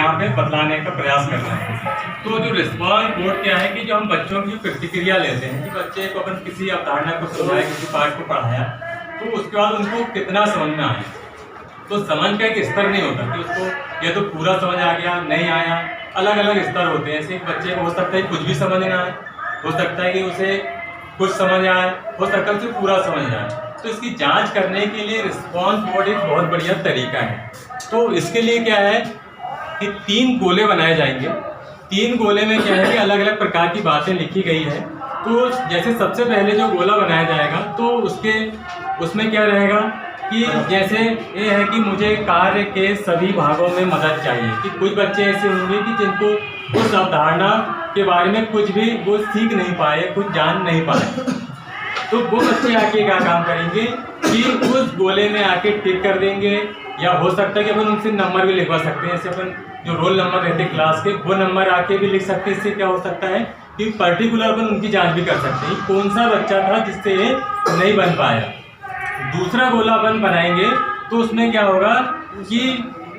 यहाँ पे बदलाने का प्रयास कर रहे हैं। तो जो रिस्पॉन्स बोर्ड क्या है कि जो हम बच्चों की प्रतिक्रिया लेते हैं कि बच्चे को अपन किसी अवधारणा को समझाया, किसी पाठ को पढ़ाया, तो उसके बाद उनको कितना समझ में आया। तो समझ का एक स्तर नहीं होता कि उसको या तो पूरा समझ आ गया, नहीं आया, अलग अलग स्तर होते हैं। ऐसे एक बच्चे को हो सकता है कुछ भी समझ ना आए, हो सकता है कि उसे कुछ समझ आए, हो सकता है उसे पूरा समझ आए। तो इसकी जांच करने के लिए रिस्पॉन्स बोर्ड एक बहुत बढ़िया तरीका है। तो इसके लिए क्या है कि 3 गोले बनाए जाएंगे। 3 गोले में क्या है कि अलग अलग प्रकार की बातें लिखी गई है। तो जैसे सबसे पहले जो गोला बनाया जाएगा तो उसमें क्या रहेगा कि जैसे ये है कि मुझे कार्य के सभी भागों में मदद चाहिए। कि कुछ बच्चे ऐसे होंगे कि जिनको उस अवधारणा के बारे में कुछ भी वो सीख नहीं पाए, कुछ जान नहीं पाए, तो वो बच्चे आके क्या काम करेंगे कि उस गोले में आके टिक कर देंगे। या हो सकता है कि अपन उनसे नंबर भी लिखवा सकते हैं। जैसे अपन जो रोल नंबर रहते हैं क्लास के, वो नंबर आके भी लिख सकते हैं। इससे क्या हो सकता है कि पर्टिकुलर अपन उनकी जांच भी कर सकते हैं कौन सा बच्चा था जिससे ये नहीं बन पाया। दूसरा गोला अपन बनाएंगे तो उसमें क्या होगा कि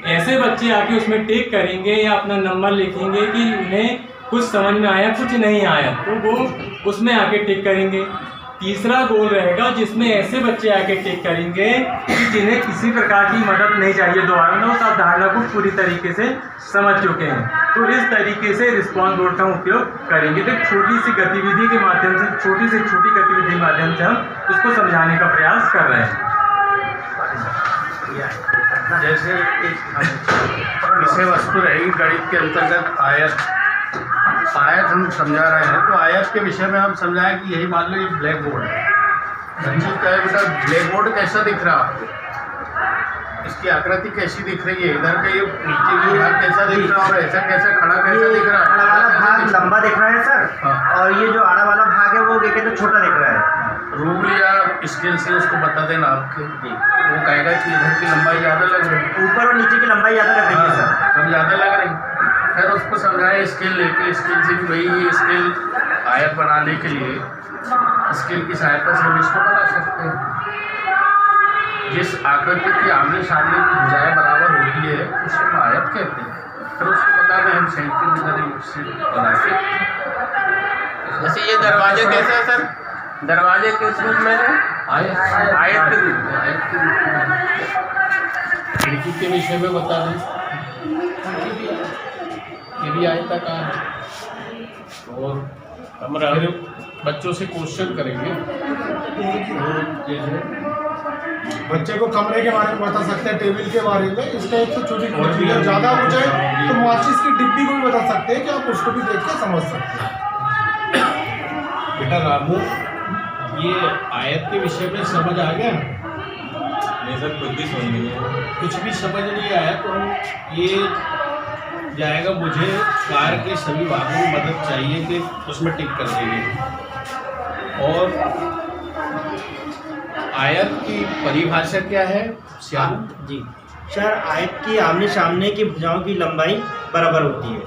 ऐसे बच्चे आके उसमें टिक करेंगे या अपना नंबर लिखेंगे कि उन्हें कुछ समझ में आया, कुछ नहीं आया, तो वो उसमें आके टिक करेंगे। तीसरा गोल रहेगा जिसमें ऐसे बच्चे आके टिक करेंगे कि जिन्हें किसी प्रकार की मदद नहीं चाहिए, दोबारा में उस अवधारणा को पूरी तरीके से समझ चुके हैं। तो इस तरीके से रिस्पॉन्स बोर्ड का उपयोग करेंगे। तो छोटी सी गतिविधि के माध्यम से, छोटी से छोटी गतिविधि के माध्यम से हम उसको समझाने का प्रयास कर रहे हैं। जैसे विषय वस्तु रहेगी गणित के अंतर्गत आयत हम समझा रहे हैं, तो आयत के विषय में हम समझाएं कि यही मान लो ये ब्लैक बोर्ड है। बच्चे कहे बेटा ब्लैक बोर्ड कैसा दिख रहा है, इसकी आकृति कैसी दिख रही है, इधर का ये नीचे की भाग कैसा दिख रहा है और ऐसा कैसा खड़ा कैसा दिख रहा है। खड़ा वाला भाग लंबा दिख रहा है सर। हाँ। और ये जो आड़ा वाला भाग है वो कहते छोटा दिख रहा है। रूल या स्केल से उसको बता देना आपके, वो कहेगा कि इधर की लंबाई ज़्यादा लग रही है, ऊपर और नीचे की लंबाई ज़्यादा लग रही है सर। कब ज़्यादा लग रही है। फिर उसको समझाए स्केल लेके, स्केल से भी वही स्केल आयत बनाने के लिए स्केल की सहायता से हम इसको बना सकते हैं। जिस आकृति की आमने सामने की भुजाएं बराबर होती है उसे हम आयत कहते हैं। फिर उसको बता दें हम सेंटीमीटर से बना सकते। जैसे ये दरवाजे कैसे है सर, दरवाजे किस रूप में है? आयत के रूप में। खिड़की के विषय में बता दें, ये भी आयताकार है। और हम बच्चों से क्वेश्चन करेंगे, और जैसे बच्चे को कमरे के बारे में बता सकते हैं, टेबल के बारे में, इस टाइप से छोटी छोटी ज़्यादा हो जाए तो माचिस की डिब्बी को भी बता सकते हैं कि आप उसको भी देख के समझ सकते हैं। बेटा रामू, ये आयत के विषय में समझ आ गया? नहीं सर, कुछ भी समझ नहीं है। कुछ भी समझ नहीं आया तो ये जाएगा मुझे कार के सभी भागों में मदद चाहिए कि उसमें टिक कर देंगे। और आयत की परिभाषा क्या है श्याम जी सर, आयत की आमने सामने की भुजाओं की लंबाई बराबर होती है।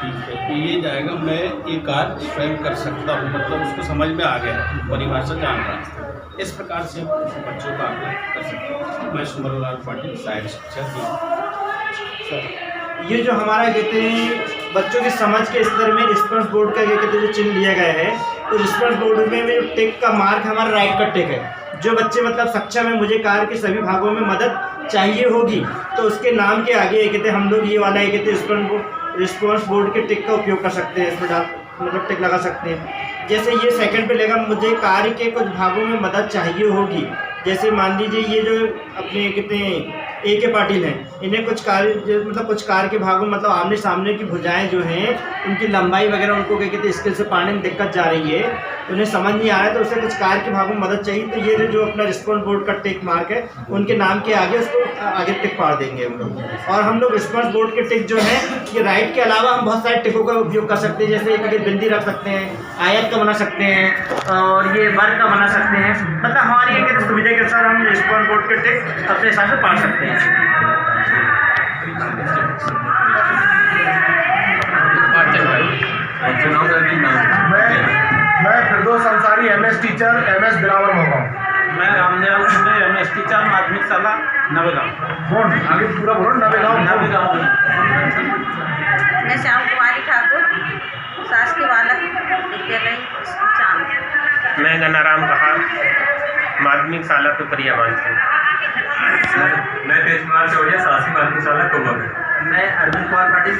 ठीक है, तो ये जाएगा मैं ये कार स्वयं कर सकता हूँ, मतलब उसको समझ में आ गया, परिभाषा जान रहा है। इस प्रकार से हम बच्चों का आकलन कर सकते हैं। मैं सुमरलाल पाटिल, सहायक शिक्षक। सर, ये जो हमारा कहते हैं बच्चों की समझ के स्तर में रिस्पॉन्स बोर्ड का कहते हैं जो चिन्ह दिया गया है, तो रिस्पॉन्स बोर्ड में जो टिक का मार्क हमारा राइट का टिक है। जो बच्चे मतलब सक्षम है, मुझे कार के सभी भागों में मदद चाहिए होगी, तो उसके नाम के आगे कहते हैं हम लोग ये वाला कहते हैं रिस्पॉन्स बोर्ड के टिक का उपयोग कर सकते हैं। इसमें मतलब टिक लगा सकते हैं। जैसे ये सेकंड पे लेगा मुझे कार्य के कुछ भागों में मदद चाहिए होगी। जैसे मान लीजिए ये जो अपने कहते हैं ए के पाटिल हैं, इन्हें कुछ कार्य मतलब कुछ कार्य के भागों मतलब आमने सामने की भुजाएं जो हैं उनकी लंबाई वगैरह उनको क्या कहते हैं स्केल से पाने में दिक्कत जा रही है, उन्हें समझ नहीं आ रहा है, तो उसे कुछ कार्य के भागों में मदद चाहिए। तो ये जो अपना रिस्पॉन्स बोर्ड का टिक मार्क है उनके नाम के आगे उसको आगे टिक पाड़ देंगे हम लोग। और हम लोग रिस्पॉन्स बोर्ड के टिक जो है ये राइट के अलावा हम बहुत सारे टिकों का उपयोग कर सकते हैं। जैसे एक बिंदी रख सकते हैं, आयत का बना सकते हैं और ये वर्ग का बना सकते हैं। मतलब हमारी एक सुविधा के अनुसार हम रिस्पॉन्स बोर्ड के टिक अपने हिसाब से पाड़ सकते हैं। मैं फिरदौस अंसारी, MS टीचर, MS बिलावर मोगांव। मैं रामदयाल शिंदे MS टीचर माध्यमिक शाला नवेगांव। आगे पूरा बोलो नवेगांव। मैं श्याम कुमारी ठाकुर, शासकीय बालक विद्यालय चांद। मैं गनाराम कहार, माध्यमिक शाला पिपरिया मानसिंह। मैं तेज कुमार चौड़िया, शासकीय माध्यमिक शाला कोबा। मैं अरविंद कुमार पाटिल,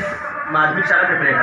माध्यमिक शाला पिपरिया।